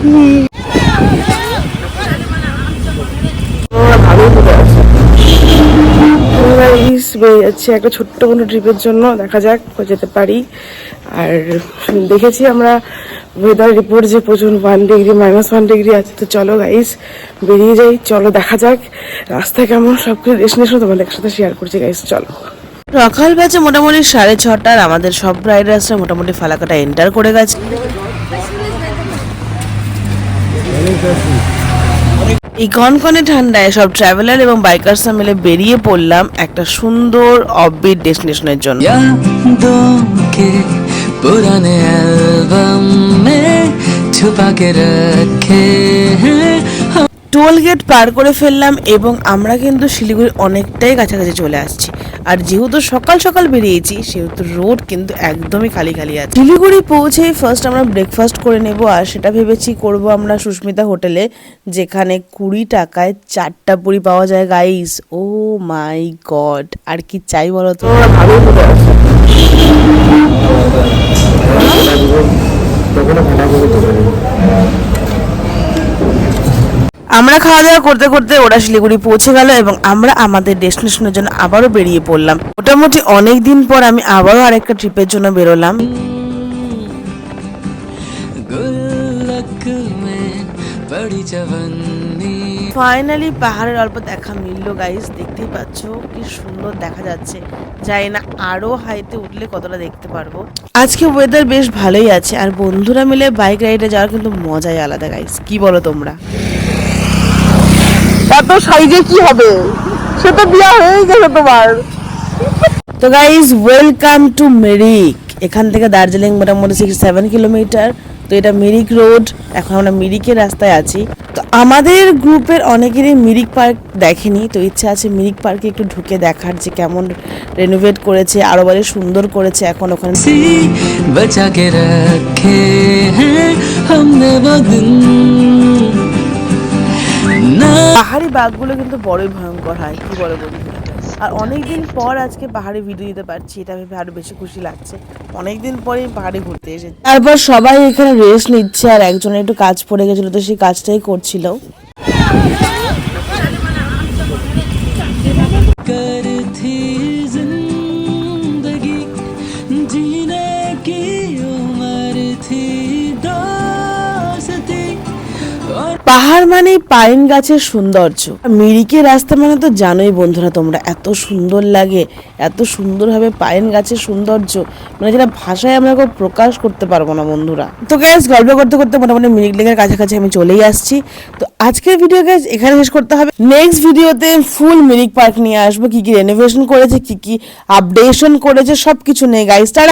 বেরিয়ে যাচ্ছি একটা ছোট্ট কোনো ট্রিপের জন্য, দেখা যাক যেতে পারি। আর দেখেছি আমরা ওয়েদার রিপোর্ট যে প্রচুর -1 ডিগ্রি -1 ডিগ্রি আছে। তো চলো গাইস বেরিয়ে যাই, চলো দেখা যাক রাস্তা কেমন, সবকিছু ডেস্টিনেশন তোমাদের একসাথে শেয়ার করছি গাইস। চলো সকাল বাজে মোটামুটি 6:30, আমাদের সব রাইডার্সরা মোটামুটি ফালাকাটা এন্টার করে গেছে। এই কনকনে ঠান্ডায় সব ট্রাভেলার এবং বাইকার্সরা মিলে বেরিয়ে পড়লাম একটা সুন্দর অফবিট ডেস্টিনেশনের জন্য। পুরানে অ্যালবাম মে ছুপা কে রাখে। টোল গেট পার করে ফেললাম এবং আমরা কিন্তু শিলিগুড়ির অনেকটাই কাছাকাছি চলে আসছি। আর যেহেতু সকাল সকাল বেরিয়েছি সেহেতু রোড কিন্তু একদমই খালি খালি আছে। শিলিগুড়ি পৌঁছেই ফার্স্ট আমরা ব্রেকফাস্ট করে নেব, আর সেটা ভেবেছি করব আমরা সুস্মিতা হোটেলে, যেখানে 20 টাকায় 4টা পুরি পাওয়া যায় গাইস। ও মাই গড, আর কি চাই বলো তো। আমরা খাওয়া দাওয়া করতে করতে ওরা শিলিগুড়ি পৌঁছে গেল এবং আমরা আমাদের ডেস্টিনেশনের জন্য আবারও বেরিয়ে পড়লাম। মোটামুটি অনেক দিন পর আমি আবারও আরেকটা ট্রিপের জন্য বেরোলাম। ফাইনালি পাহাড়ের অল্প দেখা মিলল গাইস, দেখতেই পাচ্ছ কি সুন্দর দেখা যাচ্ছে। জানি না আরো হাইতে উঠলে কতটা দেখতে পারবো। আজকে ওয়েদার বেশ ভালোই আছে, আর বন্ধুরা মিলে বাইক রাইডে যাওয়ার কিন্তু মজাই আলাদা গাইস, কি বলো তোমরা? এত সাইজে কি হবে, সে তো বিয়া হয়ে গেছে তোমার। তো গাইস ওয়েলকাম টু মিরিক। এখান থেকে দার্জিলিং মোটামুটি 6-7 কিলোমিটার। তো এটা মিরিক রোড, এখন আমরা মিরিকের রাস্তায় আছি। তো আমাদের গ্রুপের অনেকেরই মিরিক পার্ক দেখেনি, তো ইচ্ছা আছে মিরিক পার্কে একটু ঢুকে দেখার যে কেমন রেনোভেট করেছে, আরো বারে সুন্দর করেছে এখন ওখানে। পাহাড়ি বাঘগুলো কিন্তু বড়ই ভয়ঙ্কর হয়, কি বলে বন্ধুরা। আর অনেকদিন পর আজকে পাহাড়ে ভিডিও দিতে পারছি, এটা ভেবে আরো বেশি খুশি লাগছে। অনেকদিন পরেই পাহাড়ে ঘুরতে এসেছি। তারপর সবাই এখানে রেস্ট নিচ্ছে, আর একজনের একটু কাজ পড়ে গেছিল, তো সেই কাজটাই করছিল। পাহাড় মানেই পাইন গাছের সৌন্দর্য। মিরিকের রাস্তা মানে তো জানোই বন্ধুরা তোমরা, এত সুন্দর লাগে, এত সুন্দরভাবে পাইন গাছের সৌন্দর্য, মানে যেটা ভাষায় আমরা প্রকাশ করতে পারবো না বন্ধুরা। তো গাইস গল্প করতে করতে মোটামুটি মিরিক লেকের কাছাকাছি আমি চলেই আসছি। তো আজকের ভিডিও গাইস এখানে শেষ করতে হবে। নেক্সট ভিডিওতে ফুল মিরিক পার্ক নিয়ে আসবো, কি কি রেনোভেশন করেছে, কি কি আপডেশন করেছে, সবকিছু নেই গাইস।